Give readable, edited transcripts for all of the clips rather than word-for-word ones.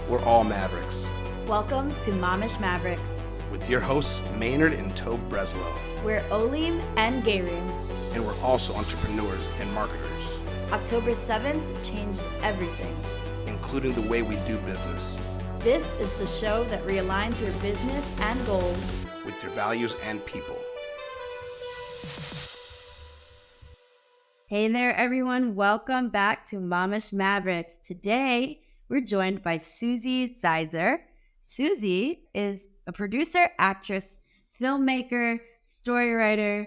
We're all Mavericks. Welcome to Momish Mavericks. With your hosts, Maynard and Tove Breslow. We're Olim and Gerim. And we're also entrepreneurs and marketers. October 7th changed everything, including the way we do business. This is the show that realigns your business and goals with your values and people. Hey there, everyone. Welcome back to Momish Mavericks. Today, we're joined by Suzie Ziser. Suzie is a producer, actress, filmmaker, storywriter,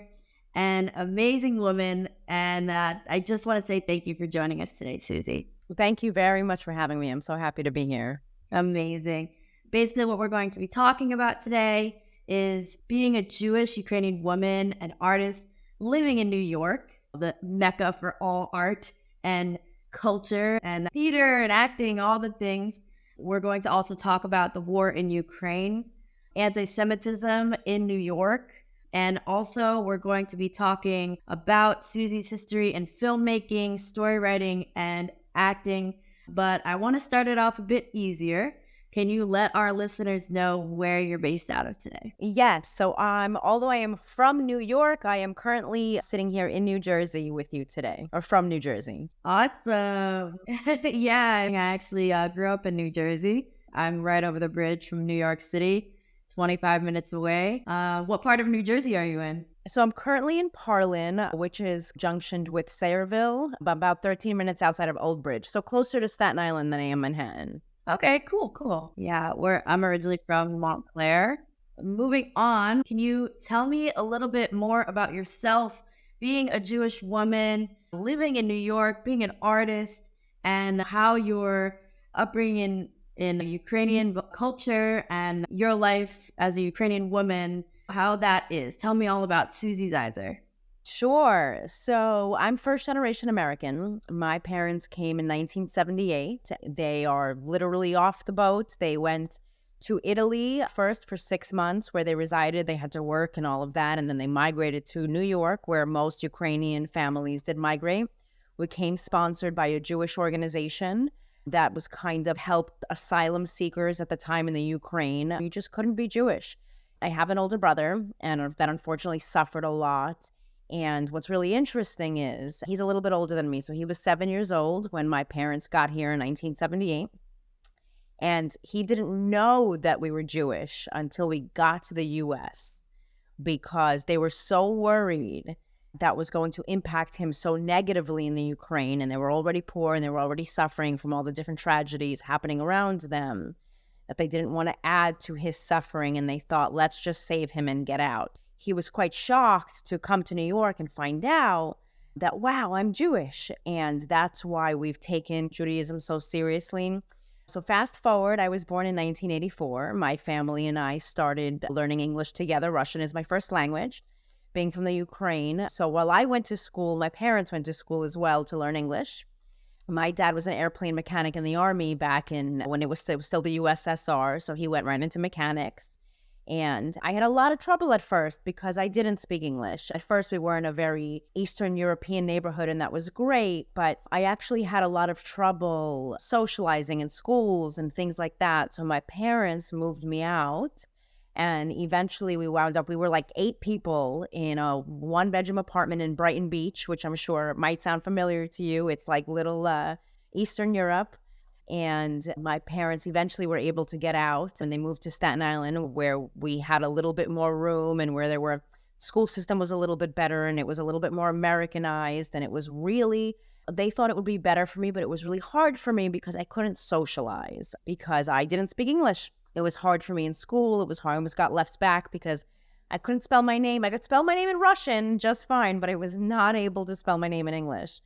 and amazing woman. And I just want to say thank you for joining us today, Suzie. Thank you very much for having me. I'm so happy to be here. Amazing. Basically, what we're going to be talking about today is being a Jewish Ukrainian woman, an artist living in New York, the mecca for all art and culture and theater and acting, all the things. We're going to also talk about the war in Ukraine, anti-Semitism in New York, and also we're going to be talking about Suzie's history in filmmaking, story writing, and acting. But I want to start it off a bit easier. Can you let our listeners know where you're based out of today? Yes. So although I am from New York, I am currently sitting here in New Jersey with you today, or from New Jersey. Awesome. Yeah, I actually grew up in New Jersey. I'm right over the bridge from New York City, 25 minutes away. What part of New Jersey are you in? So I'm currently in Parlin, which is junctioned with Sayreville, about 13 minutes outside of Old Bridge. So closer to Staten Island than I am Manhattan. Okay, cool. Yeah, I'm originally from Montclair. Moving on, can you tell me a little bit more about yourself, being a Jewish woman, living in New York, being an artist, and how your upbringing in Ukrainian culture and your life as a Ukrainian woman, how that is. Tell me all about Suzie Ziser. Sure. So I'm first generation American. My parents came in 1978. They are literally off the boat. They went to Italy first for 6 months where they resided. They had to work and all of that. And then they migrated to New York where most Ukrainian families did migrate. We came sponsored by a Jewish organization that was kind of helped asylum seekers at the time in the Ukraine. You just couldn't be Jewish. I have an older brother and that unfortunately suffered a lot. And what's really interesting is he's a little bit older than me. So he was 7 years old when my parents got here in 1978. And he didn't know that we were Jewish until we got to the U.S. because they were so worried that was going to impact him so negatively in the Ukraine. And they were already poor and they were already suffering from all the different tragedies happening around them that they didn't want to add to his suffering. And they thought, let's just save him and get out. He was quite shocked to come to New York and find out that, wow, I'm Jewish. And that's why we've taken Judaism so seriously. So fast forward, I was born in 1984. My family and I started learning English together. Russian is my first language, being from the Ukraine. So while I went to school, my parents went to school as well to learn English. My dad was an airplane mechanic in the Army back in when it was still the USSR. So he went right into mechanics. And I had a lot of trouble at first because I didn't speak English. At first, we were in a very Eastern European neighborhood, and that was great. But I actually had a lot of trouble socializing in schools and things like that. So my parents moved me out. And eventually we were like 8 people in a 1-bedroom apartment in Brighton Beach, which I'm sure might sound familiar to you. It's like little Eastern Europe. And my parents eventually were able to get out and they moved to Staten Island where we had a little bit more room and where school system was a little bit better and it was a little bit more Americanized. And it was really, they thought it would be better for me, but it was really hard for me because I couldn't socialize because I didn't speak English. It was hard for me in school. It was hard. I almost got left back because I couldn't spell my name. I could spell my name in Russian just fine, but I was not able to spell my name in English.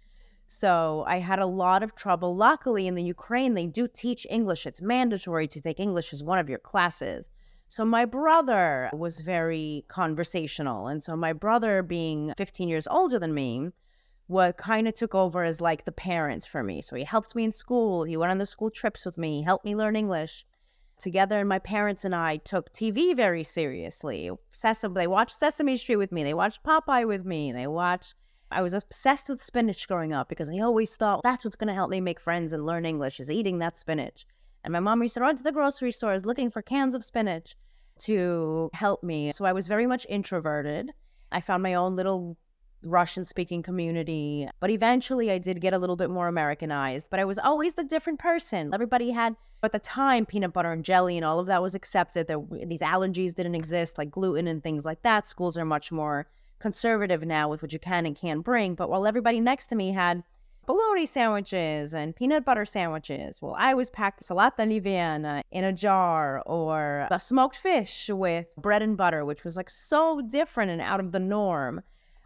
So I had a lot of trouble. Luckily, in the Ukraine, they do teach English. It's mandatory to take English as one of your classes. So my brother was very conversational. And so my brother, being 15 years older than me, what kind of took over as like the parents for me. So he helped me in school. He went on the school trips with me, helped me learn English. Together, and my parents and I took TV very seriously. They watched Sesame Street with me. They watched Popeye with me. I was obsessed with spinach growing up because I always thought that's what's going to help me make friends and learn English is eating that spinach. And my mom used to run to the grocery stores looking for cans of spinach to help me. So I was very much introverted. I found my own little Russian-speaking community, but eventually I did get a little bit more Americanized, but I was always the different person. Everybody had, at the time, peanut butter and jelly and all of that was accepted. These allergies didn't exist, like gluten and things like that. Schools are much more conservative now with what you can and can't bring, but while everybody next to me had bologna sandwiches and peanut butter sandwiches, well, I was packed salata liviana in a jar, or a smoked fish with bread and butter, which was like so different and out of the norm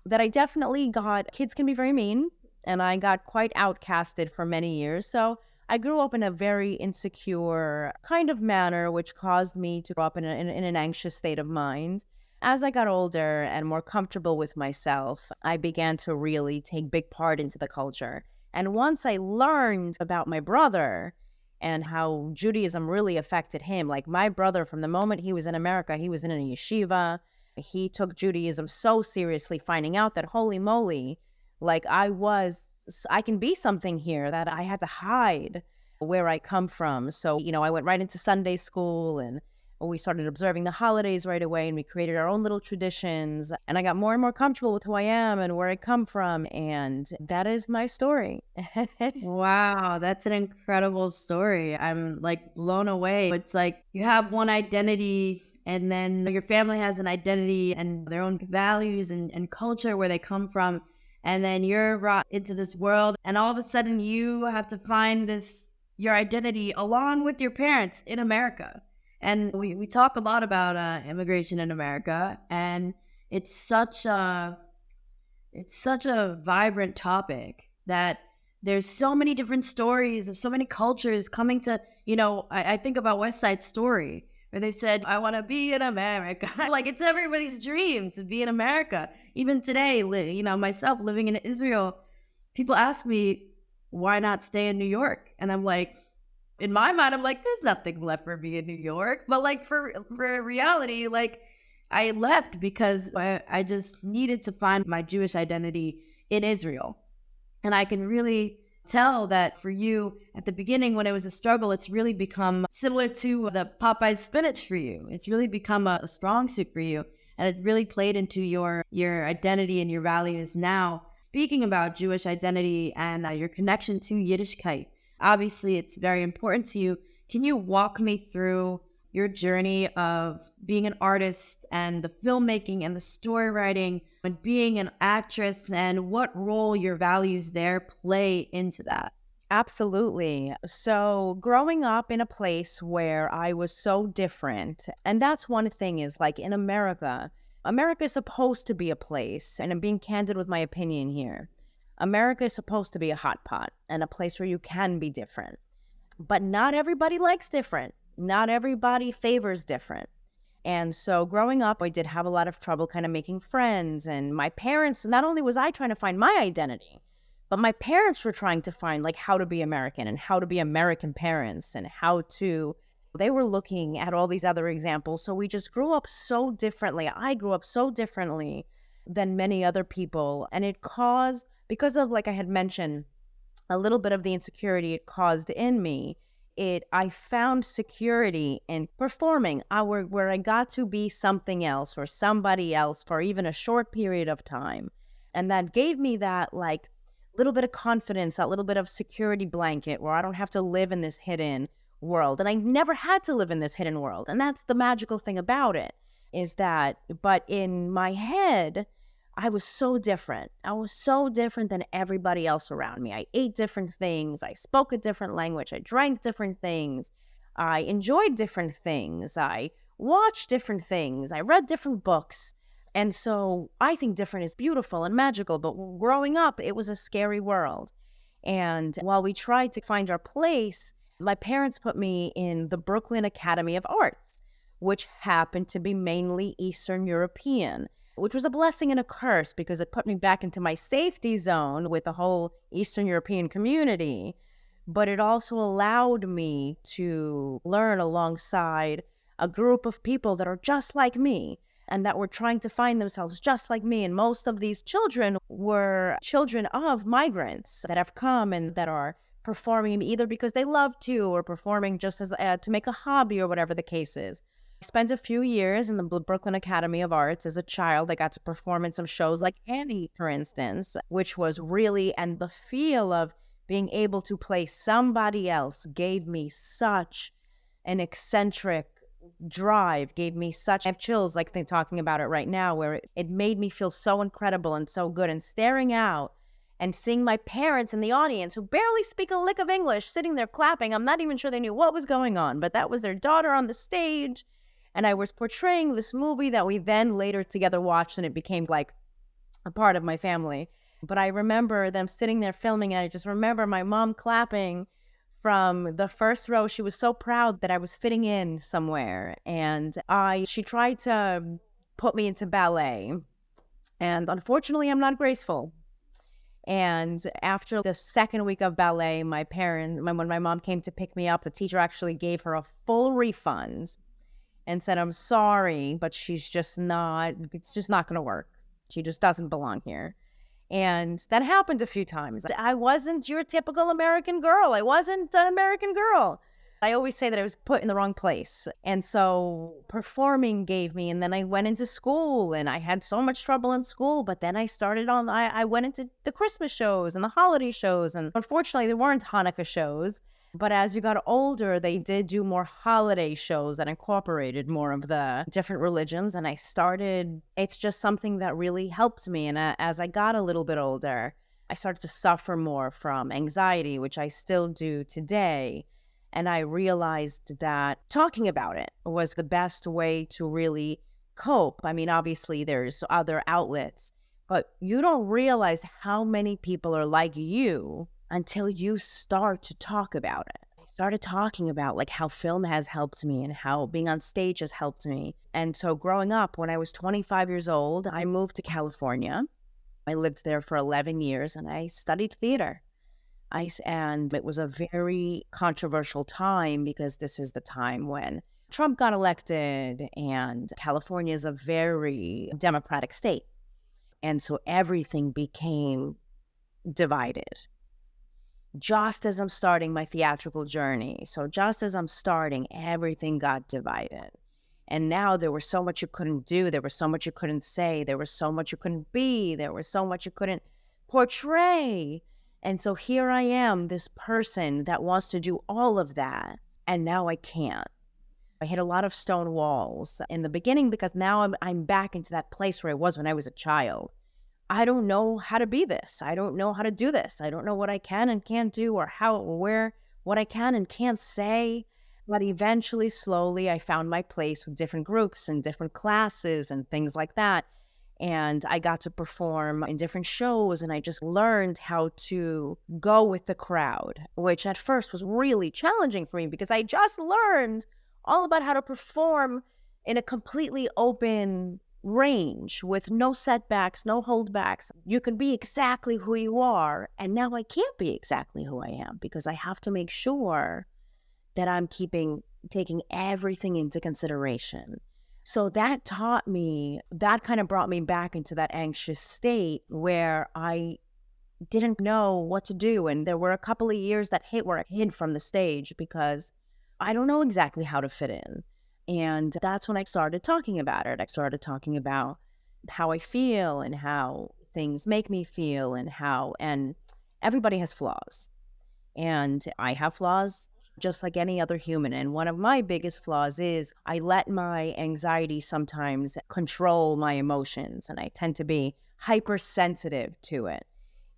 that I definitely got, kids can be very mean, and I got quite outcasted for many years. So I grew up in a very insecure kind of manner, which caused me to grow up in an anxious state of mind. As I got older and more comfortable with myself, I began to really take big part into the culture. And once I learned about my brother and how Judaism really affected him, like my brother, from the moment he was in America, he was in a yeshiva. He took Judaism so seriously, finding out that, holy moly, like I can be something here that I had to hide where I come from. So, I went right into Sunday school, and we started observing the holidays right away, and we created our own little traditions. And I got more and more comfortable with who I am and where I come from. And that is my story. Wow, that's an incredible story. I'm like blown away. It's like you have one identity, and then your family has an identity and their own values and culture where they come from. And then you're brought into this world, and all of a sudden you have to find your identity along with your parents in America. And we talk a lot about immigration in America, and it's such a vibrant topic that there's so many different stories of so many cultures coming to, I think about West Side Story, where they said, I want to be in America. Like, it's everybody's dream to be in America. Even today, myself living in Israel, people ask me, why not stay in New York? And I'm like, in my mind, I'm like, there's nothing left for me in New York. But like for reality, like I left because I just needed to find my Jewish identity in Israel. And I can really tell that for you at the beginning, when it was a struggle, it's really become similar to the Popeyes spinach for you. It's really become a strong suit for you. And it really played into your identity and your values now. Speaking about Jewish identity and your connection to Yiddishkeit, obviously it's very important to you. Can you walk me through your journey of being an artist and the filmmaking and the story writing and being an actress, and what role your values there play into that? Absolutely. So growing up in a place where I was so different, and that's one thing is like in America is supposed to be a place, and I'm being candid with my opinion here. America is supposed to be a hot pot and a place where you can be different. But not everybody likes different. Not everybody favors different. And so growing up, I did have a lot of trouble kind of making friends. And my parents, not only was I trying to find my identity, but my parents were trying to find like how to be American and how to be American parents and they were looking at all these other examples. So we just grew up so differently. I grew up so differently than many other people. And it caused, because of, like I had mentioned, a little bit of the insecurity it caused in me, I found security in performing where I got to be something else for somebody else for even a short period of time. And that gave me that like little bit of confidence, that little bit of security blanket where I don't have to live in this hidden world. And I never had to live in this hidden world. And that's the magical thing about it, is that, but in my head, I was so different. I was so different than everybody else around me. I ate different things. I spoke a different language. I drank different things. I enjoyed different things. I watched different things. I read different books. And so I think different is beautiful and magical. But growing up, it was a scary world. And while we tried to find our place, my parents put me in the Brooklyn Academy of Arts, which happened to be mainly Eastern European, which was a blessing and a curse because it put me back into my safety zone with the whole Eastern European community. But it also allowed me to learn alongside a group of people that are just like me and that were trying to find themselves just like me. And most of these children were children of migrants that have come and that are performing either because they love to or performing just as to make a hobby or whatever the case is. I spent a few years in the Brooklyn Academy of Arts as a child. I got to perform in some shows like Annie, for instance, which was really, and the feel of being able to play somebody else gave me such an eccentric drive, gave me such, I have chills like they're talking about it right now, where it made me feel so incredible and so good. And staring out and seeing my parents in the audience who barely speak a lick of English sitting there clapping. I'm not even sure they knew what was going on, but that was their daughter on the stage. And I was portraying this movie that we then later together watched, and it became like a part of my family. But I remember them sitting there filming, and I just remember my mom clapping from the first row. She was so proud that I was fitting in somewhere. And she tried to put me into ballet. And unfortunately, I'm not graceful. And after the second week of ballet, when my mom came to pick me up, the teacher actually gave her a full refund and said, "I'm sorry, but it's just not going to work. She just doesn't belong here." And that happened a few times. I wasn't your typical American girl. I wasn't an American girl. I always say that I was put in the wrong place. And so performing gave me, and then I went into school, and I had so much trouble in school, but then I went into the Christmas shows and the holiday shows. And unfortunately, there weren't Hanukkah shows. But as you got older, they did do more holiday shows that incorporated more of the different religions. And it's just something that really helped me. And as I got a little bit older, I started to suffer more from anxiety, which I still do today. And I realized that talking about it was the best way to really cope. I mean, obviously, there's other outlets, but you don't realize how many people are like you until you start to talk about it. I started talking about like how film has helped me and how being on stage has helped me. And so growing up, when I was 25 years old, I moved to California. I lived there for 11 years and I studied theater. And it was a very controversial time because this is the time when Trump got elected and California is a very democratic state. And so everything became divided. Just as I'm starting my theatrical journey, everything got divided. And now there was so much you couldn't do. There was so much you couldn't say. There was so much you couldn't be. There was so much you couldn't portray. And so here I am, this person that wants to do all of that. And now I can't. I hit a lot of stone walls in the beginning because now I'm back into that place where I was when I was a child. I don't know how to be this. I don't know how to do this. I don't know what I can and can't do or how or where, what I can and can't say. But eventually, slowly, I found my place with different groups and different classes and things like that. And I got to perform in different shows, and I just learned how to go with the crowd, which at first was really challenging for me because I just learned all about how to perform in a completely open range with no setbacks, no holdbacks. You can be exactly who you are. And now I can't be exactly who I am because I have to make sure that I'm taking everything into consideration. So that taught me, that kind of brought me back into that anxious state where I didn't know what to do. And there were a couple of years where I hid from the stage because I don't know exactly how to fit in. And that's when I started talking about it. I started talking about how I feel and how things make me feel and everybody has flaws. And I have flaws just like any other human. And one of my biggest flaws is I let my anxiety sometimes control my emotions, and I tend to be hypersensitive to it.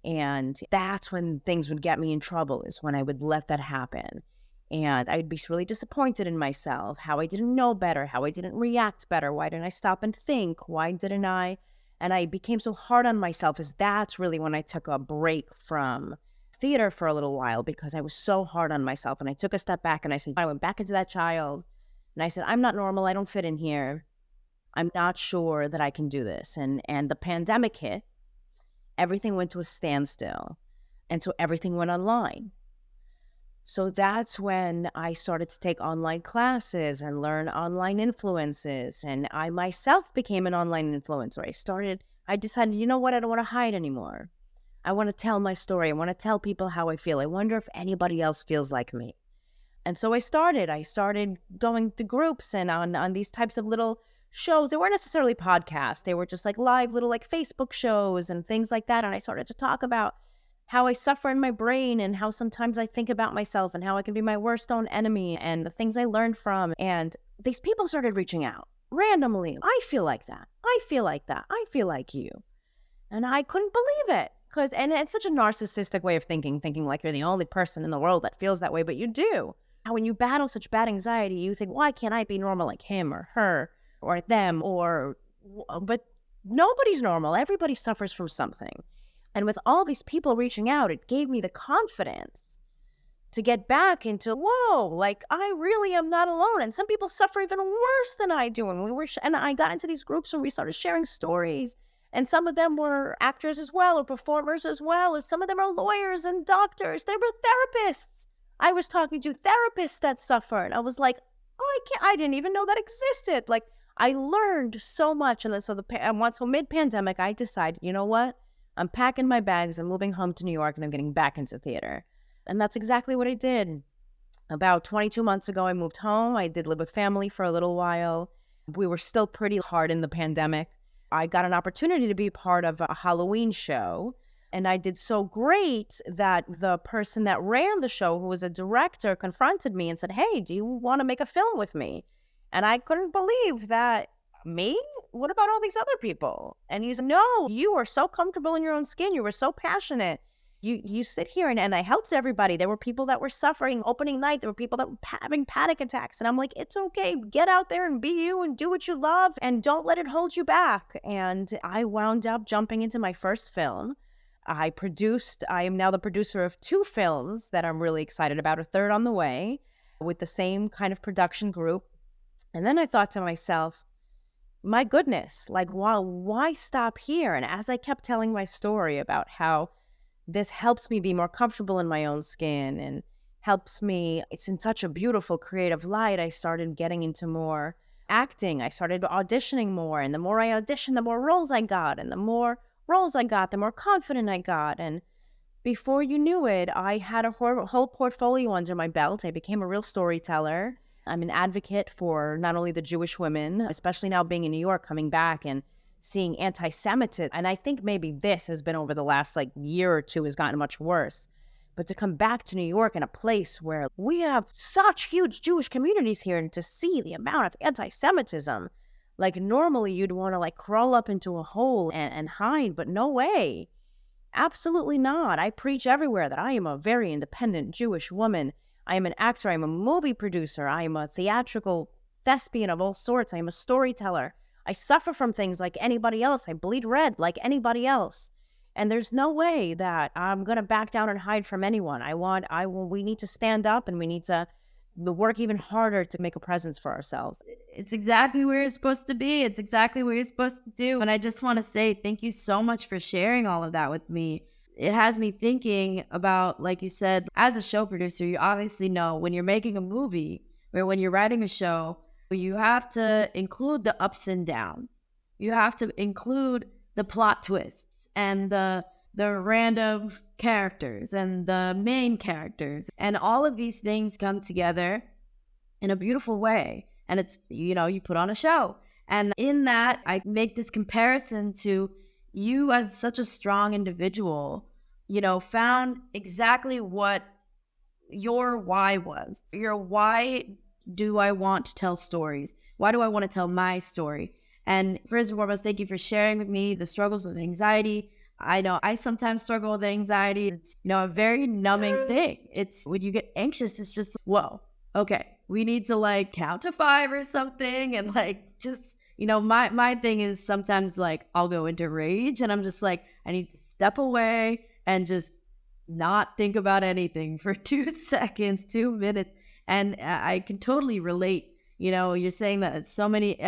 And that's when things would get me in trouble, is when I would let that happen. And I'd be really disappointed in myself, how I didn't know better, how I didn't react better. Why didn't I stop and think? Why didn't I? And I became so hard on myself, as that's really when I took a break from theater for a little while, because I was so hard on myself. And I took a step back and I went back into that child and I said, I'm not normal. I don't fit in here. I'm not sure that I can do this. And the pandemic hit, everything went to a standstill. And so everything went online. So that's when I started to take online classes and learn online influences. And I myself became an online influencer. I decided, you know what? I don't want to hide anymore. I want to tell my story. I want to tell people how I feel. I wonder if anybody else feels like me. And so I started going to groups and on these types of little shows. They weren't necessarily podcasts. They were just like live little like Facebook shows and things like that. And I started to talk about how I suffer in my brain and how sometimes I think about myself and how I can be my worst own enemy and the things I learned from. And these people started reaching out randomly. I feel like that. I feel like that. I feel like you. And I couldn't believe it. And it's such a narcissistic way of thinking like you're the only person in the world that feels that way, but you do. How when you battle such bad anxiety, you think, why can't I be normal like him or her or them but nobody's normal. Everybody suffers from something. And with all these people reaching out, it gave me the confidence to get back into, whoa, like I really am not alone. And some people suffer even worse than I do. And I got into these groups and we started sharing stories. And some of them were actors as well, or performers as well, or some of them are lawyers and doctors. They were therapists. I was talking to therapists that suffered. I was like, oh, I didn't even know that existed. Like, I learned so much. And then so mid-pandemic, I decided, you know what? I'm packing my bags, I'm moving home to New York, and I'm getting back into theater. And that's exactly what I did. About 22 months ago, I moved home. I did live with family for a little while. We were still pretty hard in the pandemic. I got an opportunity to be part of a Halloween show. And I did so great that the person that ran the show, who was a director, confronted me and said, hey, do you want to make a film with me? And I couldn't believe that. Me? What about all these other people? And he's, no, you are so comfortable in your own skin. You were so passionate. You sit here and I helped everybody. There were people that were suffering opening night. There were people that were having panic attacks. And I'm like, it's okay. Get out there and be you and do what you love and don't let it hold you back. And I wound up jumping into my first film. I am now the producer of 2 films that I'm really excited about, a third on the way with the same kind of production group. And then I thought to myself, my goodness, like, wow, why stop here? And as I kept telling my story about how this helps me be more comfortable in my own skin and helps me, it's in such a beautiful creative light, I started getting into more acting. I started auditioning more. And the more I auditioned, the more roles I got. And the more roles I got, the more confident I got. And before you knew it, I had a whole portfolio under my belt. I became a real storyteller. I'm an advocate for not only the Jewish women, especially now being in New York, coming back and seeing anti-Semitism. And I think maybe this has been over the last year or two has gotten much worse. But to come back to New York in a place where we have such huge Jewish communities here and to see the amount of anti-Semitism, normally you'd want to crawl up into a hole and hide, but no way. Absolutely not. I preach everywhere that I am a very independent Jewish woman. I am an actor. I am a movie producer. I am a theatrical thespian of all sorts. I am a storyteller. I suffer from things like anybody else. I bleed red like anybody else. And there's no way that I'm going to back down and hide from anyone. We need to stand up and we need to work even harder to make a presence for ourselves. It's exactly where you're supposed to be. It's exactly what you're supposed to do. And I just want to say thank you so much for sharing all of that with me. It has me thinking about, like you said, as a show producer, you obviously know when you're making a movie or when you're writing a show, you have to include the ups and downs. You have to include the plot twists and the random characters and the main characters. And all of these things come together in a beautiful way. And it's, you put on a show. And in that, I make this comparison to you as such a strong individual, found exactly what your why was. Your why do I want to tell stories? Why do I want to tell my story? And first and foremost, thank you for sharing with me the struggles with anxiety. I know I sometimes struggle with anxiety. It's, a very numbing thing. It's when you get anxious, it's just, whoa, okay, we need to count to 5 or something. And just, my thing is sometimes I'll go into rage and I'm just I need to step away and just not think about anything for 2 seconds, 2 minutes. And I can totally relate. You're saying that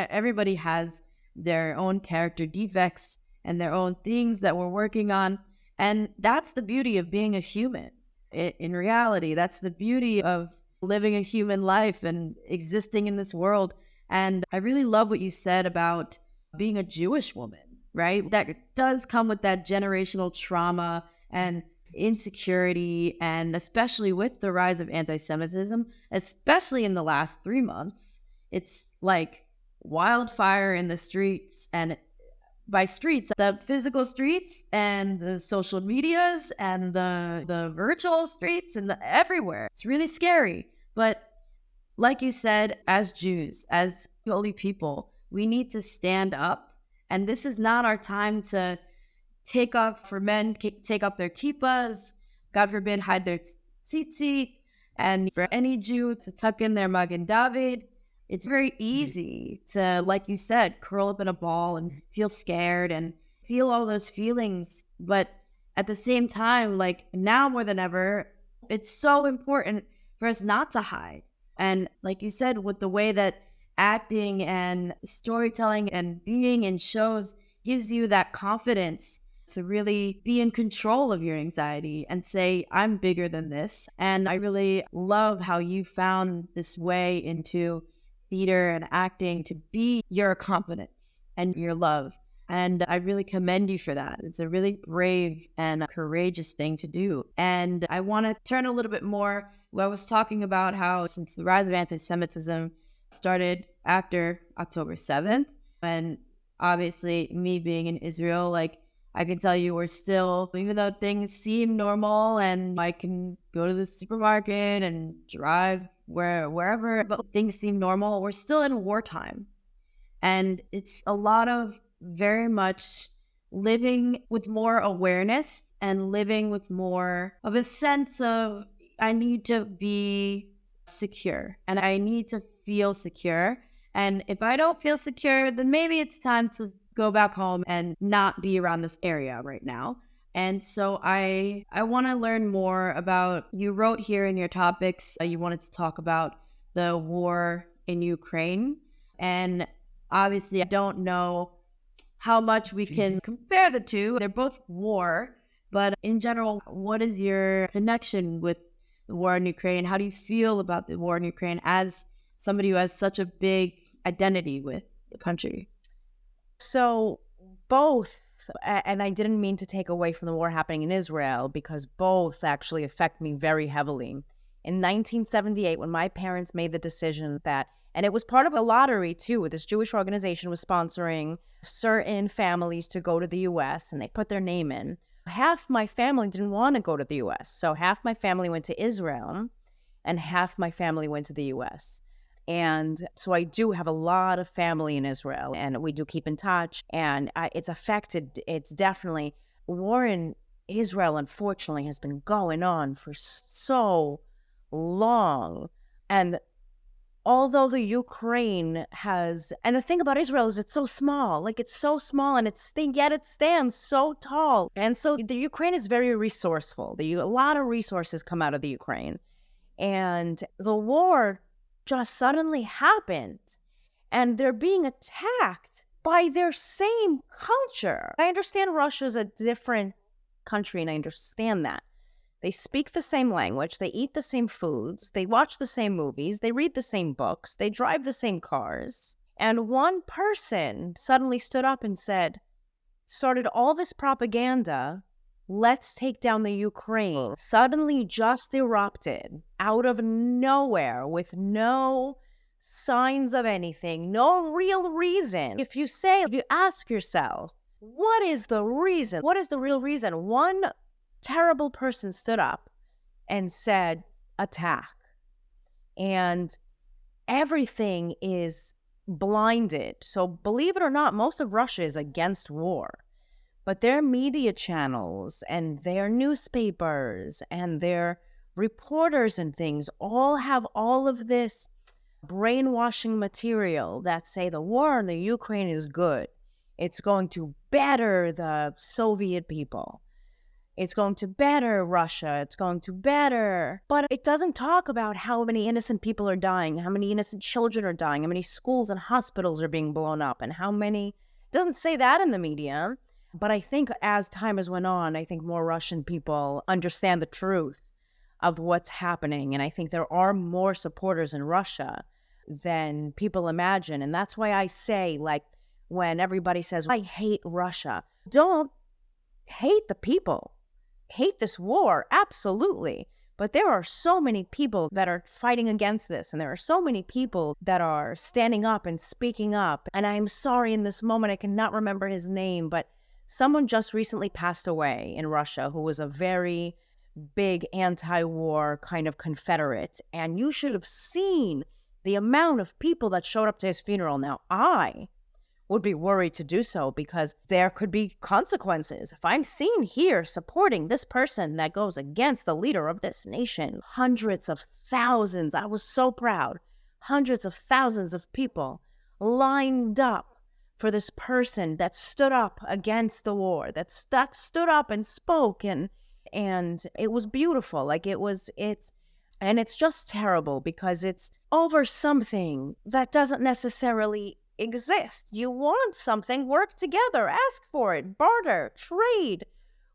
everybody has their own character defects and their own things that we're working on. And that's the beauty of being a human. In reality, that's the beauty of living a human life and existing in this world. And I really love what you said about being a Jewish woman, right? That does come with that generational trauma and insecurity, and especially with the rise of anti-Semitism, especially in the last 3 months, it's like wildfire in the streets. And by streets, the physical streets and the social medias and the virtual streets and everywhere. It's really scary. But like you said, as Jews, as holy people, we need to stand up. And this is not our time to take off, for men, take off their kippahs, God forbid, hide their tzitzit, and for any Jew to tuck in their Magen David. It's very easy to, like you said, curl up in a ball and feel scared and feel all those feelings. But at the same time, like now more than ever, it's so important for us not to hide. And like you said, with the way that acting and storytelling and being in shows gives you that confidence to really be in control of your anxiety and say, I'm bigger than this. And I really love how you found this way into theater and acting to be your confidence and your love. And I really commend you for that. It's a really brave and courageous thing to do. And I want to turn a little bit more. I was talking about how since the rise of anti-Semitism started after October 7th, and obviously me being in Israel, like I can tell you we're still, even though things seem normal and I can go to the supermarket and drive wherever, but things seem normal, we're still in wartime. And it's a lot of very much living with more awareness and living with more of a sense of, I need to be secure and I need to feel secure. And if I don't feel secure, then maybe it's time to go back home and not be around this area right now. And so I want to learn more about, you wrote here in your topics, you wanted to talk about the war in Ukraine. And obviously I don't know how much we can compare the two. They're both war, but in general, what is your connection with the war in Ukraine? How do you feel about the war in Ukraine as somebody who has such a big identity with the country? So both, and I didn't mean to take away from the war happening in Israel, because both actually affect me very heavily. In 1978, when my parents made the decision that, and it was part of a lottery too, this Jewish organization was sponsoring certain families to go to the US, and they put their name in. Half my family didn't want to go to the US. So half my family went to Israel and half my family went to the US. And so I do have a lot of family in Israel, and we do keep in touch, and it's affected. It's definitely, war in Israel, unfortunately, has been going on for so long. And although the Ukraine has, and the thing about Israel is it's so small, like it's so small, and yet it stands so tall. And so the Ukraine is very resourceful. A lot of resources come out of the Ukraine. And the war just suddenly happened, and they're being attacked by their same culture. I understand Russia's a different country, and I understand that. They speak the same language, they eat the same foods, they watch the same movies, they read the same books, they drive the same cars. And one person suddenly stood up and started all this propaganda, let's take down the Ukraine, suddenly just erupted out of nowhere with no signs of anything, no real reason. If you ask yourself, what is the reason? What is the real reason? One terrible person stood up and said, attack. And everything is blinded. So believe it or not, most of Russia is against war. But their media channels and their newspapers and their reporters and things all have all of this brainwashing material that say the war in the Ukraine is good. It's going to better the Soviet people. It's going to better Russia. It's going to better. But it doesn't talk about how many innocent people are dying, how many innocent children are dying, how many schools and hospitals are being blown up, and how many. It doesn't say that in the media. But I think as time has went on, I think more Russian people understand the truth of what's happening. And I think there are more supporters in Russia than people imagine. And that's why I say, like, when everybody says, I hate Russia, don't hate the people. hate this war, absolutely. But there are so many people that are fighting against this, and there are so many people that are standing up and speaking up. And I'm sorry, in this moment, I cannot remember his name, but someone just recently passed away in Russia who was a very big anti-war kind of Confederate. And you should have seen the amount of people that showed up to his funeral. Now, I would be worried to do so because there could be consequences. If I'm seen here supporting this person that goes against the leader of this nation, hundreds of thousands, I was so proud, hundreds of thousands of people lined up for this person that stood up against the war, that stood up and spoke, and it was beautiful. Like it's just terrible because it's over something that doesn't necessarily exist. You want something, work together, ask for it, barter, trade,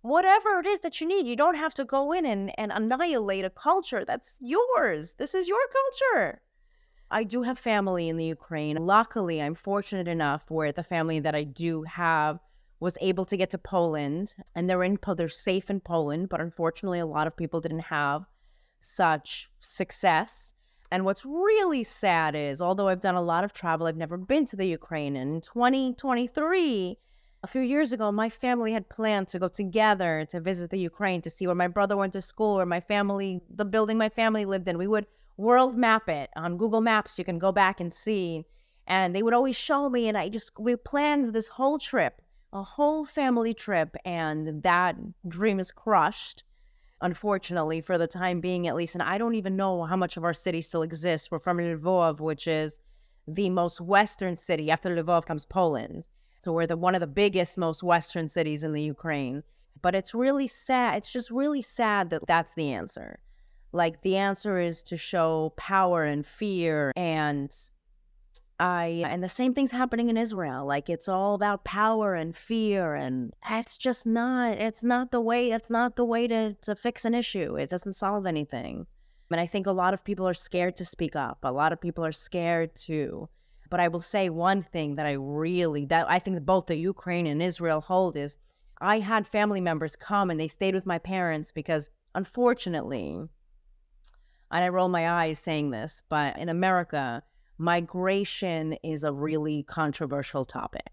whatever it is that you need. You don't have to go in and annihilate a culture that's yours. This is your culture. I do have family in the Ukraine. Luckily, I'm fortunate enough where the family that I do have was able to get to Poland, and they're safe in Poland, but unfortunately a lot of people didn't have such success. And what's really sad is, although I've done a lot of travel, I've never been to the Ukraine. And in 2023, a few years ago, my family had planned to go together to visit the Ukraine to see where my brother went to school, where the building my family lived in. We would world map it on Google Maps. You can go back and see. And they would always show me. And we planned this whole trip, a whole family trip. And that dream is crushed, unfortunately, for the time being, at least. And I don't even know how much of our city still exists. We're from Lvov, which is the most western city. After Lvov comes Poland. So we're one of the biggest, most western cities in the Ukraine. But it's really sad. It's just really sad that that's the answer. Like, the answer is to show power and fear, and the same thing's happening in Israel. Like, it's all about power and fear, and it's not the way to fix an issue. It doesn't solve anything. And I think a lot of people are scared to speak up. A lot of people are scared to. But I will say one thing that I think that both the Ukraine and Israel hold is, I had family members come and they stayed with my parents because, unfortunately, and I roll my eyes saying this, but in America, migration is a really controversial topic.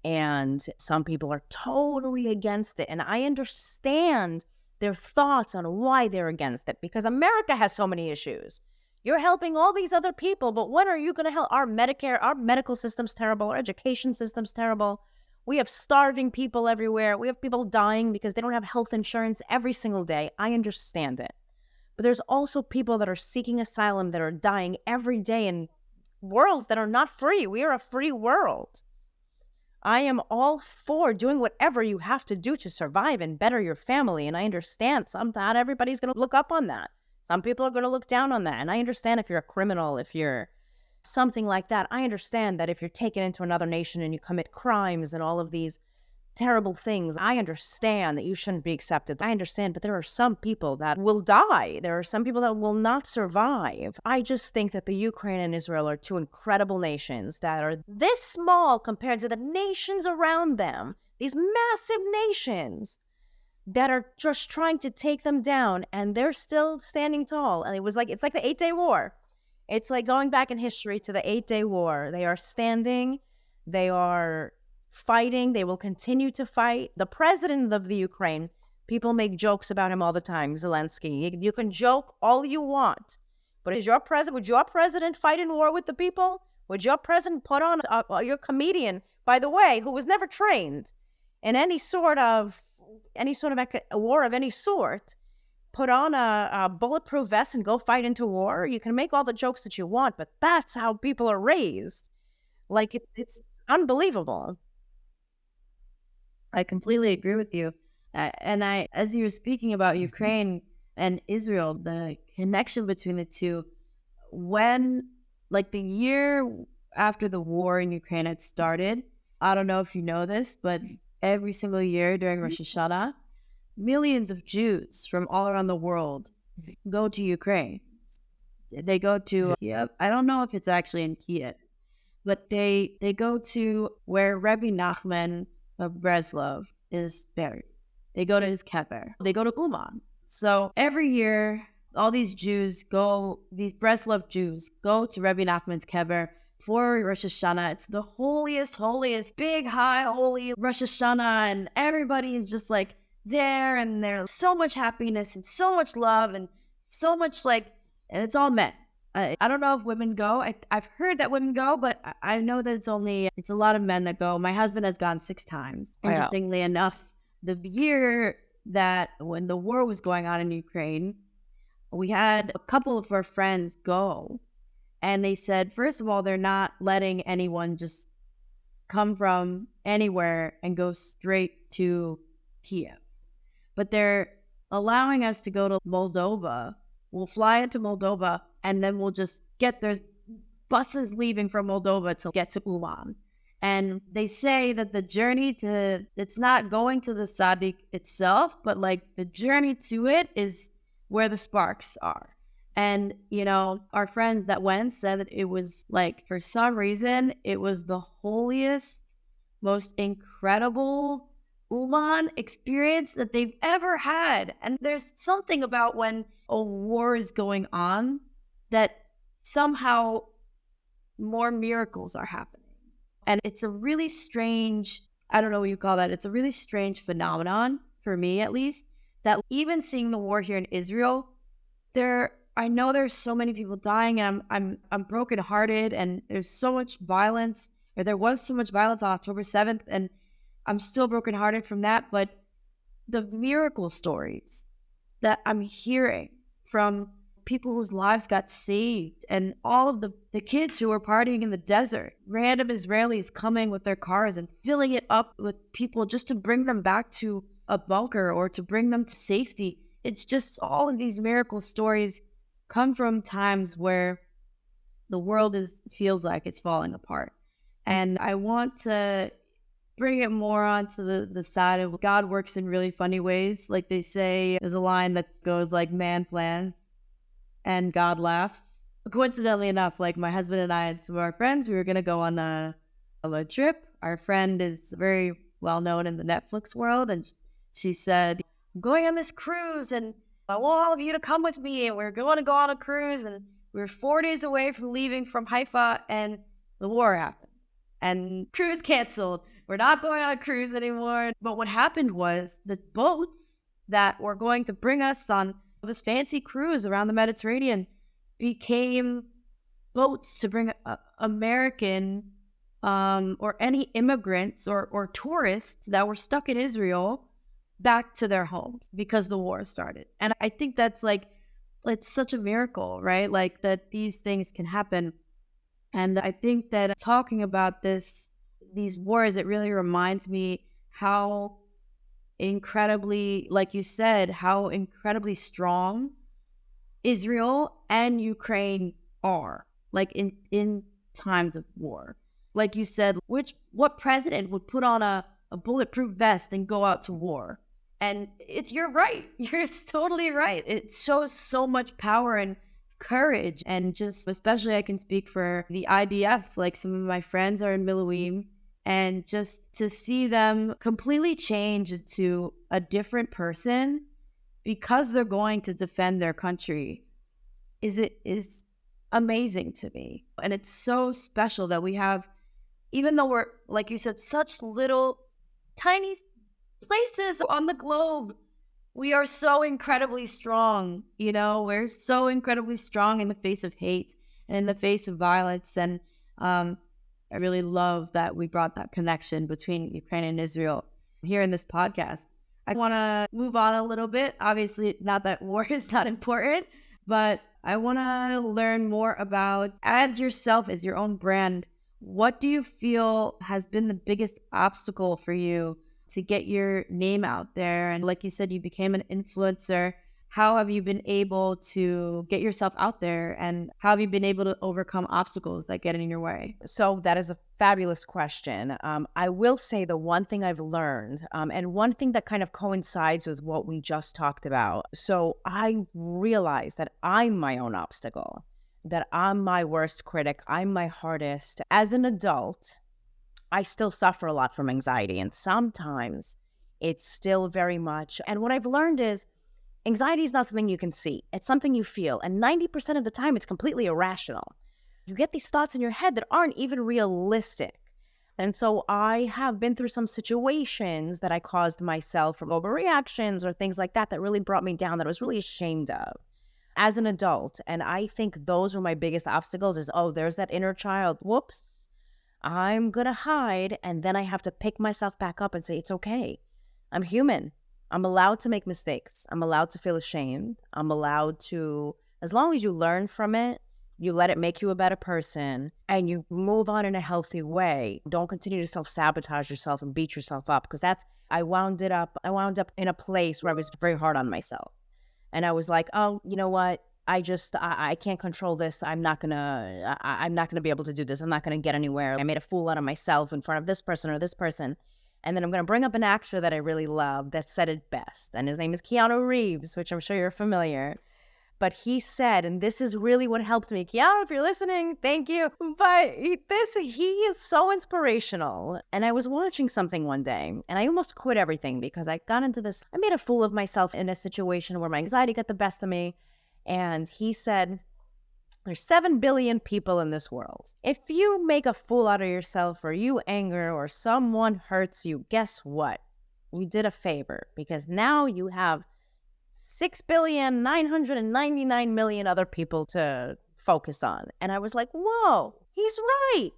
And some people are totally against it. And I understand their thoughts on why they're against it, because America has so many issues. You're helping all these other people, but when are you going to help? Our Medicare, our medical system's terrible. Our education system's terrible. We have starving people everywhere. We have people dying because they don't have health insurance every single day. I understand it. But there's also people that are seeking asylum that are dying every day in worlds that are not free. We are a free world. I am all for doing whatever you have to do to survive and better your family. And I understand not everybody's going to look up on that. Some people are going to look down on that. And I understand if you're a criminal, if you're something like that. I understand that if you're taken into another nation and you commit crimes and all of these terrible things, I understand that you shouldn't be accepted. I understand, but there are some people that will die. There are some people that will not survive. I just think that the Ukraine and Israel are two incredible nations that are this small compared to the nations around them, these massive nations that are just trying to take them down, and they're still standing tall. And it's like the 8-Day War. It's like going back in history to the 8-Day War. They are standing, they are fighting, they will continue to fight. The president of the Ukraine, people make jokes about him all the time, Zelensky. You can joke all you want, but would your president fight in war with the people? Would your president put on your comedian, by the way, who was never trained in any sort of a war of any sort, put on a bulletproof vest and go fight into war? You can make all the jokes that you want, but that's how people are raised. Like, it's unbelievable. I completely agree with you. And as you were speaking about Ukraine and Israel, the connection between the two, when, like, the year after the war in Ukraine had started, I don't know if you know this, but every single year during Rosh Hashanah, millions of Jews from all around the world go to Ukraine. They go to Kiev. I don't know if it's actually in Kiev, but they go to where Rabbi Nachman of Breslov is buried. They go to his kever. They go to Uman. So every year, all these Jews go, these Breslov Jews go to Rebbe Nachman's kever for Rosh Hashanah. It's the holiest, big, high, holy Rosh Hashanah. And everybody is just like there, and there's so much happiness and so much love and so much and it's all men. I don't know if women go. I've heard that women go, but I know that it's a lot of men that go. My husband has gone 6 times. Wow. Interestingly enough, the year that when the war was going on in Ukraine, we had a couple of our friends go, and they said, first of all, they're not letting anyone just come from anywhere and go straight to Kiev, but they're allowing us to go to Moldova. We'll fly into Moldova, and then we'll just there's buses leaving from Moldova to get to Uman. And they say that the journey it's not going to the Tzaddik itself, but the journey to it is where the sparks are. And, our friends that went said that it was for some reason, it was the holiest, most incredible Uman experience that they've ever had. And there's something about when a war is going on that somehow more miracles are happening. And it's a really strange, I don't know what you call that. It's a really strange phenomenon, for me at least, that even seeing the war here in Israel, I know there's so many people dying, and I'm brokenhearted, and there's so much violence, or there was so much violence on October 7th, and I'm still brokenhearted from that. But the miracle stories that I'm hearing from people whose lives got saved, and all of the kids who were partying in the desert, random Israelis coming with their cars and filling it up with people just to bring them back to a bunker or to bring them to safety. It's just all of these miracle stories come from times where the world feels like it's falling apart. And I want to bring it more onto the side of God works in really funny ways. Like they say, there's a line that goes man plans and God laughs. Coincidentally enough, my husband and I and some of our friends, we were going to go on a trip. Our friend is very well known in the Netflix world, and she said, I'm going on this cruise, and I want all of you to come with me, and we're going to go on a cruise. And we were 4 days away from leaving from Haifa, and the war happened, and cruise canceled. We're not going on a cruise anymore. But what happened was the boats that were going to bring us on this fancy cruise around the Mediterranean became boats to bring American or any immigrants or tourists that were stuck in Israel back to their homes because the war started. And I think that's it's such a miracle, right? That these things can happen. And I think that talking about these wars, it really reminds me how incredibly, like you said, how incredibly strong Israel and Ukraine are, in times of war. Like you said, what president would put on a bulletproof vest and go out to war? And you're right. You're totally right. It shows so much power and courage. And just, especially I can speak for the IDF, some of my friends are in Miluim, and just to see them completely change to a different person because they're going to defend their country is amazing to me. And it's so special that we have, even though we're, like you said, such little tiny places on the globe, we are so incredibly strong. We're so incredibly strong in the face of hate and in the face of violence. And I really love that we brought that connection between Ukraine and Israel here in this podcast. I want to move on a little bit. Obviously, not that war is not important, but I want to learn more about, as yourself, as your own brand, what do you feel has been the biggest obstacle for you to get your name out there? And like you said, you became an influencer. How have you been able to get yourself out there, and how have you been able to overcome obstacles that get in your way? So that is a fabulous question. I will say the one thing I've learned, and one thing that kind of coincides with what we just talked about. So I realized that I'm my own obstacle, that I'm my worst critic, I'm my hardest. As an adult, I still suffer a lot from anxiety, and sometimes It's still very much. And what I've learned is anxiety is not something you can see. It's something you feel. And 90% of the time, it's completely irrational. You get these thoughts in your head that aren't even realistic. And so I have been through some situations that I caused myself from overreactions or things like that that really brought me down, that I was really ashamed of as an adult. And I think those were my biggest obstacles is, oh, there's that inner child. Whoops, I'm going to hide. And then I have to pick myself back up and say, it's okay. I'm human. I'm allowed to make mistakes. I'm allowed to feel ashamed. I'm allowed to, as long as you learn from it, you let it make you a better person, and you move on in a healthy way. Don't continue to self-sabotage yourself and beat yourself up, because I wound up in a place where I was very hard on myself. And I was like, oh, you know what? I can't control this. I'm not gonna be able to do this. I'm not gonna get anywhere. I made a fool out of myself in front of this person or this person. And then I'm gonna bring up an actor that I really love that said it best. And his name is Keanu Reeves, which I'm sure you're familiar. But he said, and this is really what helped me. Keanu, if you're listening, thank you. But he is so inspirational. And I was watching something one day, and I almost quit everything because I got into this. I made a fool of myself in a situation where my anxiety got the best of me. And he said, there's 7 billion people in this world. If you make a fool out of yourself, or you anger, or someone hurts you, guess what? You did a favor, because now you have 6,999,000,000 other people to focus on. And I was like, whoa, he's right.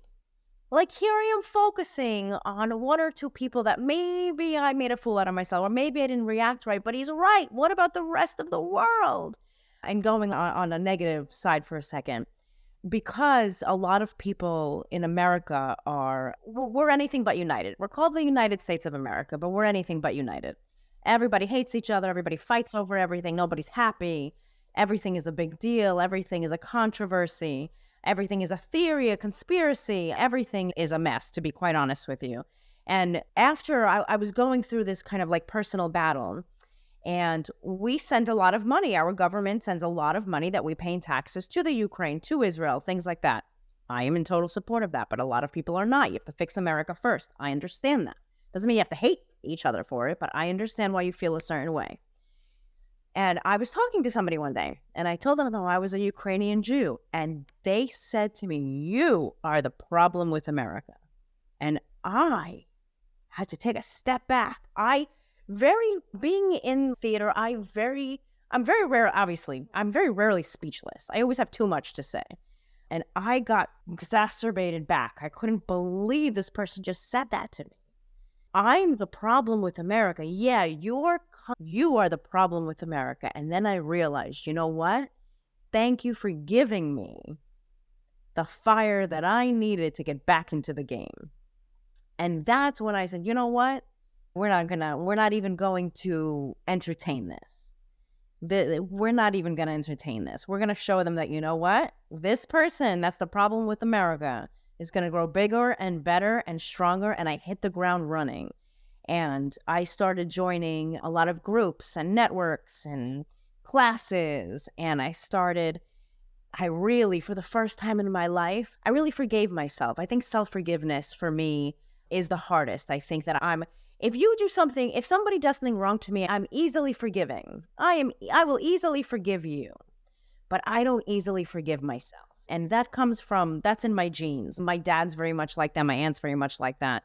Like, here I am focusing on 1 or 2 people that maybe I made a fool out of myself, or maybe I didn't react right, but he's right. What about the rest of the world? And going on a negative side for a second, because a lot of people in America we're anything but united. We're called the United States of America, but we're anything but united. Everybody hates each other. Everybody fights over everything. Nobody's happy. Everything is a big deal. Everything is a controversy. Everything is a theory, a conspiracy. Everything is a mess, to be quite honest with you. And after I was going through this kind of like personal battle, and we send a lot of money. Our government sends a lot of money that we pay in taxes to the Ukraine, to Israel, things like that. I am in total support of that, but a lot of people are not. You have to fix America first. I understand that. Doesn't mean you have to hate each other for it, but I understand why you feel a certain way. And I was talking to somebody one day, and I told them, no, I was a Ukrainian Jew. And they said to me, you are the problem with America. And I had to take a step back. Being in theater, I'm very rarely speechless. I always have too much to say. And I got exacerbated back. I couldn't believe this person just said that to me. I'm the problem with America. Yeah, you are the problem with America. And then I realized, you know what? Thank you for giving me the fire that I needed to get back into the game. And that's when I said, you know what? We're not even going to entertain this. We're not even going to entertain this. We're going to show them that, you know what? This person, that's the problem with America, is going to grow bigger and better and stronger. And I hit the ground running. And I started joining a lot of groups and networks and classes. And I really, for the first time in my life, I really forgave myself. I think self-forgiveness for me is the hardest. I think that if somebody does something wrong to me, I'm easily forgiving. I will easily forgive you, but I don't easily forgive myself. And that's in my genes. My dad's very much like that. My aunt's very much like that.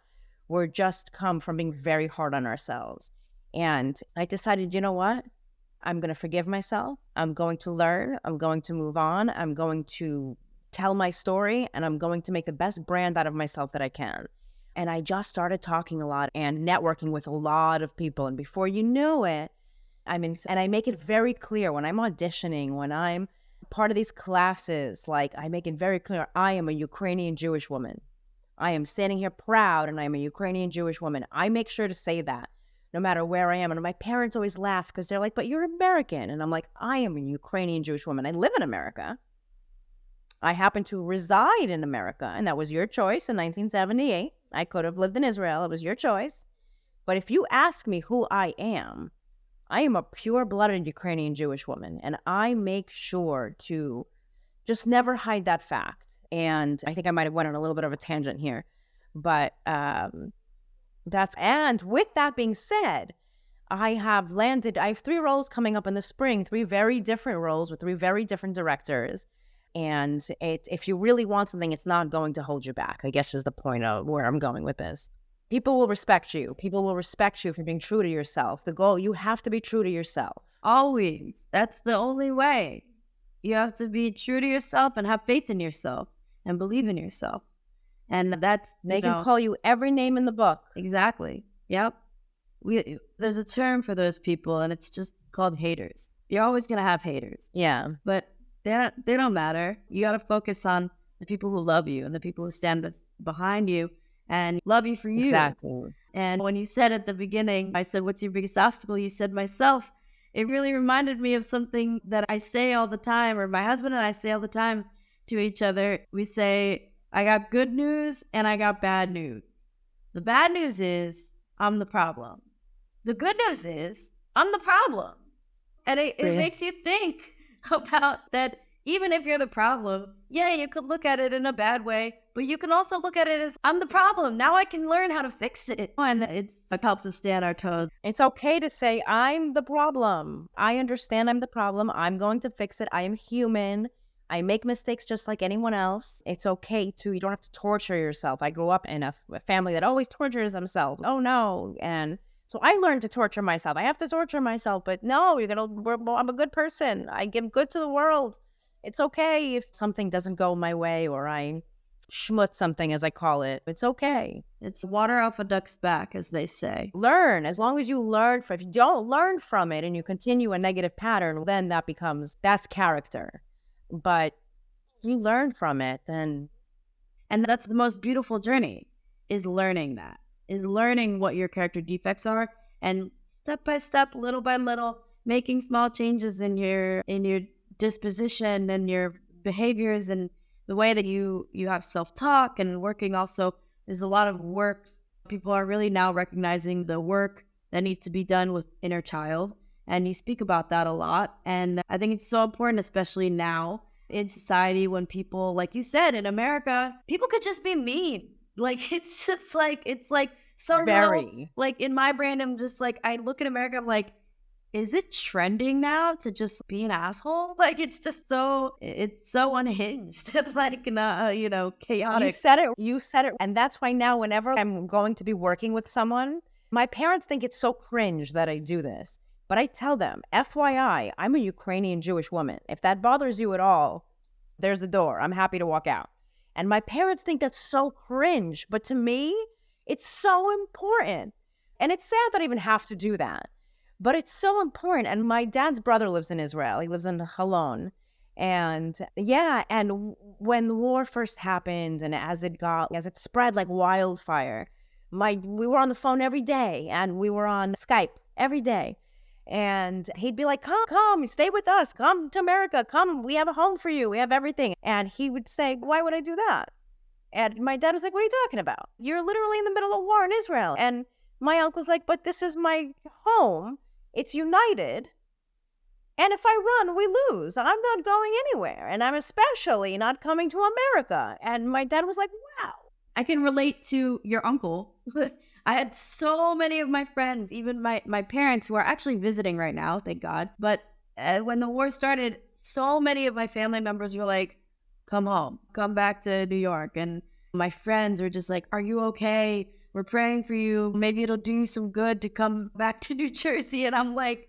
We're just come from being very hard on ourselves. And I decided, you know what? I'm going to forgive myself. I'm going to learn. I'm going to move on. I'm going to tell my story, and I'm going to make the best brand out of myself that I can. And I just started talking a lot and networking with a lot of people. And before you know it, and I make it very clear when I'm auditioning, when I'm part of these classes, like I make it very clear, I am a Ukrainian Jewish woman. I am standing here proud, and I'm a Ukrainian Jewish woman. I make sure to say that no matter where I am. And my parents always laugh because they're like, but you're American. And I'm like, I am a Ukrainian Jewish woman. I live in America. I happen to reside in America, and that was your choice in 1978. I could have lived in Israel. It was your choice. But if you ask me who I am a pure-blooded Ukrainian Jewish woman, and I make sure to just never hide that fact. And I think I might have went on a little bit of a tangent here, but And with that being said, I have 3 roles coming up in the spring, 3 very different roles with 3 very different directors. And if you really want something, it's not going to hold you back, I guess is the point of where I'm going with this. People will respect you. People will respect you for being true to yourself. The goal, you have to be true to yourself. Always. That's the only way. You have to be true to yourself and have faith in yourself and believe in yourself. And that's, They can call you every name in the book. Exactly. Yep. There's a term for those people, and it's just called haters. You're always going to have haters. Yeah. But they don't matter. You got to focus on the people who love you and the people who stand behind you and love you for you. Exactly. And when you said at the beginning, I said, what's your biggest obstacle? You said myself. It really reminded me of something that I say all the time, or my husband and I say all the time to each other. We say, I got good news and I got bad news. The bad news is I'm the problem. The good news is I'm the problem. And it makes you think about that. Even if you're the problem, yeah, you could look at it in a bad way, but you can also look at it as I'm the problem. Now I can learn how to fix it. And it helps us stay on our toes. It's okay to say, I'm the problem. I understand I'm the problem. I'm going to fix it. I am human. I make mistakes just like anyone else. It's okay you don't have to torture yourself. I grew up in a family that always tortures themselves. Oh no. And so I learned to torture myself. I have to torture myself, but no, I'm a good person. I give good to the world. It's okay if something doesn't go my way or I schmutz something, as I call it. It's okay. It's water off a duck's back, as they say. Learn. As long as you learn if you don't learn from it and you continue a negative pattern, then that's character. But if you learn from it, then... And that's the most beautiful journey, is learning that. Is learning what your character defects are, and step by step, little by little, making small changes in your disposition and your behaviors and the way that you have self-talk, and working also. There's a lot of work. People are really now recognizing the work that needs to be done with inner child, and you speak about that a lot. And I think it's so important, especially now in society, when people, like you said, in America, people could just be mean. Like, it's just like, so very. Like, in my brain, I'm just like, I look at America, I'm like, is it trending now to just be an asshole? Like, it's just it's so unhinged and like, chaotic. You said it. And that's why now whenever I'm going to be working with someone, my parents think it's so cringe that I do this. But I tell them, FYI, I'm a Ukrainian Jewish woman. If that bothers you at all, there's the door. I'm happy to walk out. And my parents think that's so cringe. But to me, it's so important. And it's sad that I even have to do that. But it's so important. And my dad's brother lives in Israel. He lives in Holon. And and when the war first happened and as it spread like wildfire, we were on the phone every day and we were on Skype every day. And he'd be like, come, stay with us. Come to America. Come, we have a home for you. We have everything. And he would say, why would I do that? And my dad was like, what are you talking about? You're literally in the middle of war in Israel. And my uncle's like, but this is my home. It's united. And if I run, we lose. I'm not going anywhere. And I'm especially not coming to America. And my dad was like, wow. I can relate to your uncle. I had so many of my friends, even my parents, who are actually visiting right now, thank God. But when the war started, so many of my family members were like, come home, come back to New York. And my friends are just like, are you okay? We're praying for you. Maybe it'll do some good to come back to New Jersey. And I'm like,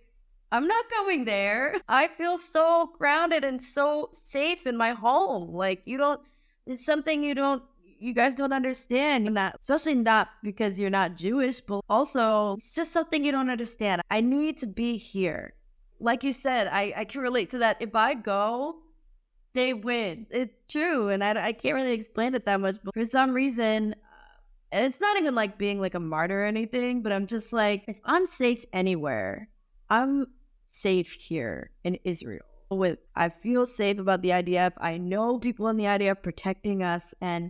I'm not going there. I feel so grounded and so safe in my home. Like, it's something you guys don't understand. Especially not because you're not Jewish, but also it's just something you don't understand. I need to be here. Like you said, I can relate to that. If I go, they win. It's true. And I can't really explain it that much, but for some reason, and it's not even like being like a martyr or anything, but I'm just like, if I'm safe anywhere, I'm safe here in Israel. I feel safe about the IDF. I know people in the IDF protecting us. And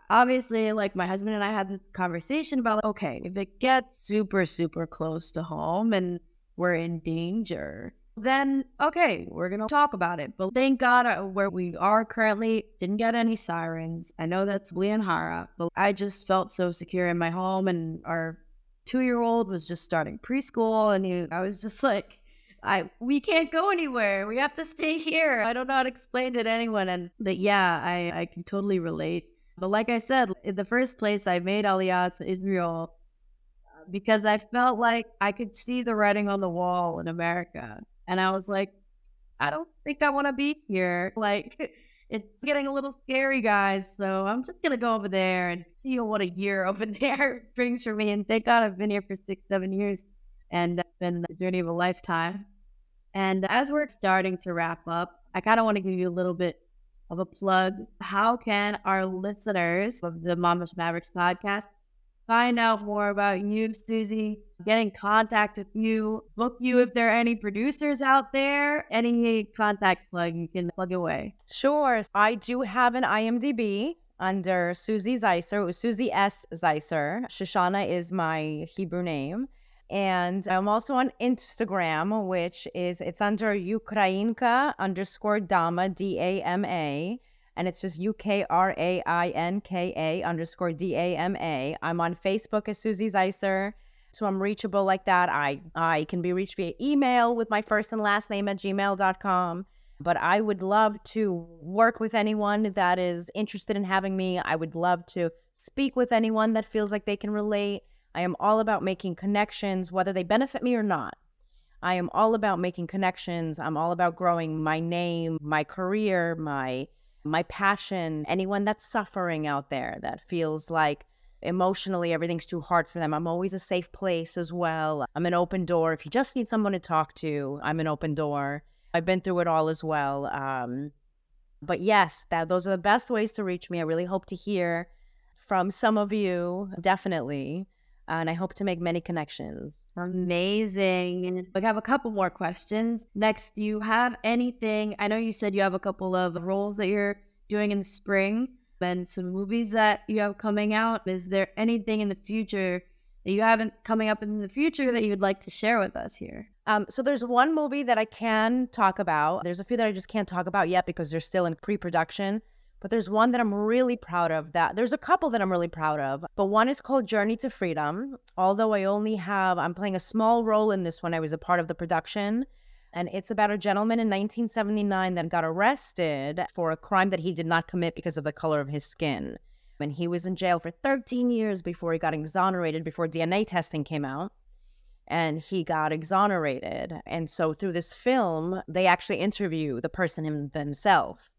obviously, like, my husband and I had the conversation about, okay, if it gets super, super close to home and we're in danger, then, okay, we're going to talk about it. But thank God where we are currently didn't get any sirens. I know that's Lianhara, but I just felt so secure in my home, and our 2-year-old was just starting preschool, and I was just like, we can't go anywhere. We have to stay here. I don't know how to explain it to anyone. But yeah, I can totally relate. But like I said, in the first place, I made Aliyah to Israel because I felt like I could see the writing on the wall in America. And I was like, I don't think I want to be here. Like, it's getting a little scary, guys. So I'm just going to go over there and see what a year over there brings for me. And thank God I've been here for 6-7 years. And it's been the journey of a lifetime. And as we're starting to wrap up, I kind of want to give you a little bit of a plug. How can our listeners of the Mama's Mavericks podcast find out more about you, Suzie, get in contact with you, book you if there are any producers out there, any contact plug you can plug away? Sure. I do have an IMDb under Suzie Ziser. It was Suzie S. Ziser. Shoshana is my Hebrew name. And I'm also on Instagram, which it's under Ukrainka _Dama, DAMA. And it's just UKRAINKA _DAMA. I'm on Facebook as Suzie Ziser. So I'm reachable like that. I can be reached via email with my first and last name at gmail.com. But I would love to work with anyone that is interested in having me. I would love to speak with anyone that feels like they can relate. I am all about making connections, whether they benefit me or not. I am all about making connections. I'm all about growing my name, my career, my passion. Anyone that's suffering out there that feels like emotionally everything's too hard for them, I'm always a safe place as well. I'm an open door. If you just need someone to talk to, I'm an open door. I've been through it all as well. But yes, those are the best ways to reach me. I really hope to hear from some of you, definitely. And I hope to make many connections. Amazing. I have a couple more questions. Next, do you have anything? I know you said you have a couple of roles that you're doing in the spring and some movies that you have coming out. Is there anything in the future that you haven't coming up in the future that you'd like to share with us here? So there's one movie that I can talk about. There's a few that I just can't talk about yet because they're still in pre-production. But there's one that I'm really proud of. There's a couple that I'm really proud of. But one is called Journey to Freedom. Although I'm playing a small role in this one. I was a part of the production. And it's about a gentleman in 1979 that got arrested for a crime that he did not commit because of the color of his skin. And he was in jail for 13 years before he got exonerated, before DNA testing came out. And he got exonerated. And so through this film, they actually interview the person themselves.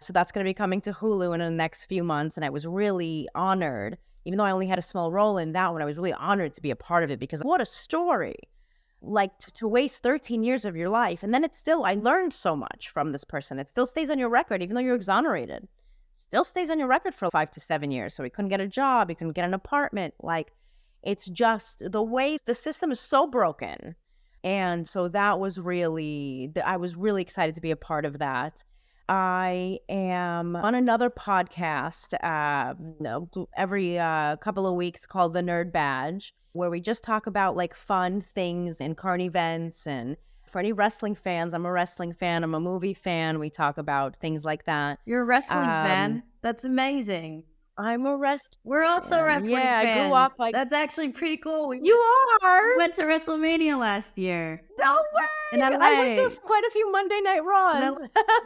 So that's going to be coming to Hulu in the next few months. And I was really honored, even though I only had a small role in that one, I was really honored to be a part of it because what a story. Like to waste 13 years of your life. And then I learned so much from this person. It still stays on your record, even though you're exonerated. It still stays on your record for 5 to 7 years. So he couldn't get a job. He couldn't get an apartment. Like, it's just the way the system is so broken. And so I was really excited to be a part of that. I am on another podcast every couple of weeks called The Nerd Badge, where we just talk about like fun things and current events. And for any wrestling fans, I'm a wrestling fan. I'm a movie fan. We talk about things like that. You're a wrestling fan? That's amazing. I'm a wrestling. We're also wrestling fans. I grew up like that's actually pretty cool. We went to WrestleMania last year. No way! And I went to quite a few Monday Night Raws.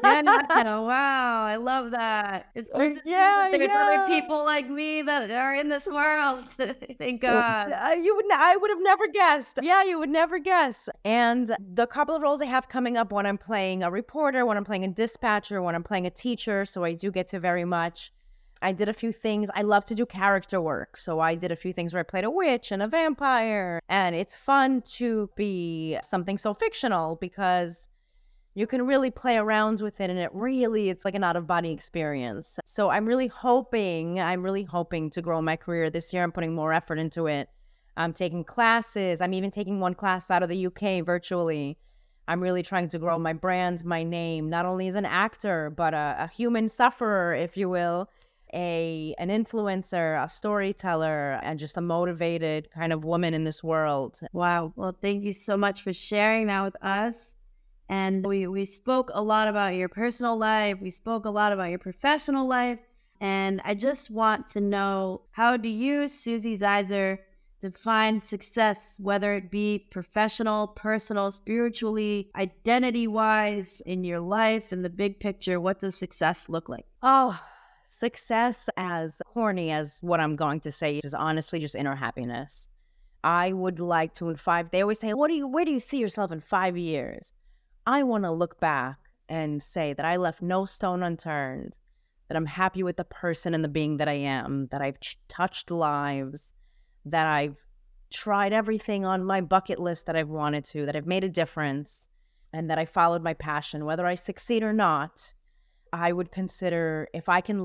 Wow, I love that. It's there's other people like me that are in this world. Thank God. I would have never guessed. Yeah, you would never guess. And the couple of roles I have coming up, when I'm playing a reporter, when I'm playing a dispatcher, when I'm playing a teacher, so I do get to very much. I did a few things. I love to do character work. So I did a few things where I played a witch and a vampire. And it's fun to be something so fictional because you can really play around with it. And it's like an out-of-body experience. So I'm really hoping to grow my career this year. I'm putting more effort into it. I'm taking classes. I'm even taking one class out of the UK virtually. I'm really trying to grow my brand, my name, not only as an actor, but a human sufferer, if you will. An influencer, a storyteller, and just a motivated kind of woman in this world. Wow. Well, thank you so much for sharing that with us. And we spoke a lot about your personal life. We spoke a lot about your professional life. And I just want to know, how do you, Suzie Ziser, define success, whether it be professional, personal, spiritually, identity-wise, in your life, in the big picture? What does success look like? Oh, success, as corny as what I'm going to say, is honestly just inner happiness. I would like to, they always say, where do you see yourself in 5 years? I want to look back and say that I left no stone unturned, that I'm happy with the person and the being that I am, that I've touched lives, that I've tried everything on my bucket list that I've wanted to, that I've made a difference, and that I followed my passion. Whether I succeed or not, I would consider, if I can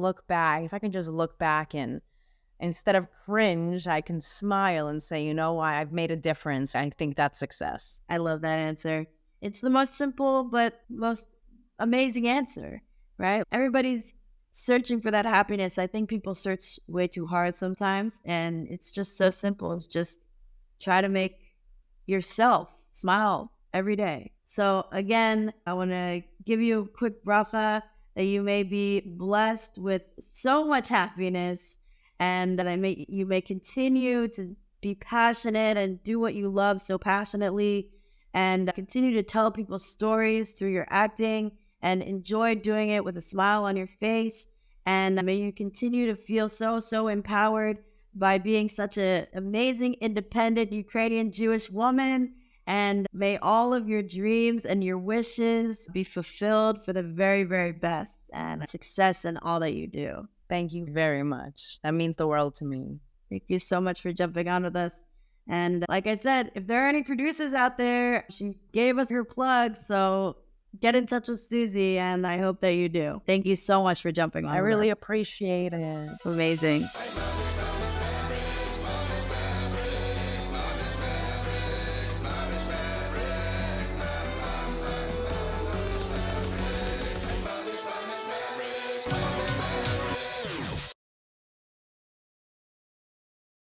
just look back and instead of cringe, I can smile and say, you know what, I've made a difference. I think that's success. I love that answer. It's the most simple but most amazing answer, right? Everybody's searching for that happiness. I think people search way too hard sometimes, and it's just so simple. It's just try to make yourself smile every day. So again, I want to give you a quick bracha that you may be blessed with so much happiness, and that you may continue to be passionate and do what you love so passionately, and continue to tell people stories through your acting and enjoy doing it with a smile on your face. And may you continue to feel so empowered by being such an amazing, independent Ukrainian Jewish woman. And may all of your dreams and your wishes be fulfilled for the very, very best, and success in all that you do. Thank you very much. That means the world to me. Thank you so much for jumping on with us. And like I said, if there are any producers out there, she gave us her plug, so get in touch with Suzie, and I hope that you do. Thank you so much for jumping on. I really appreciate it. Amazing.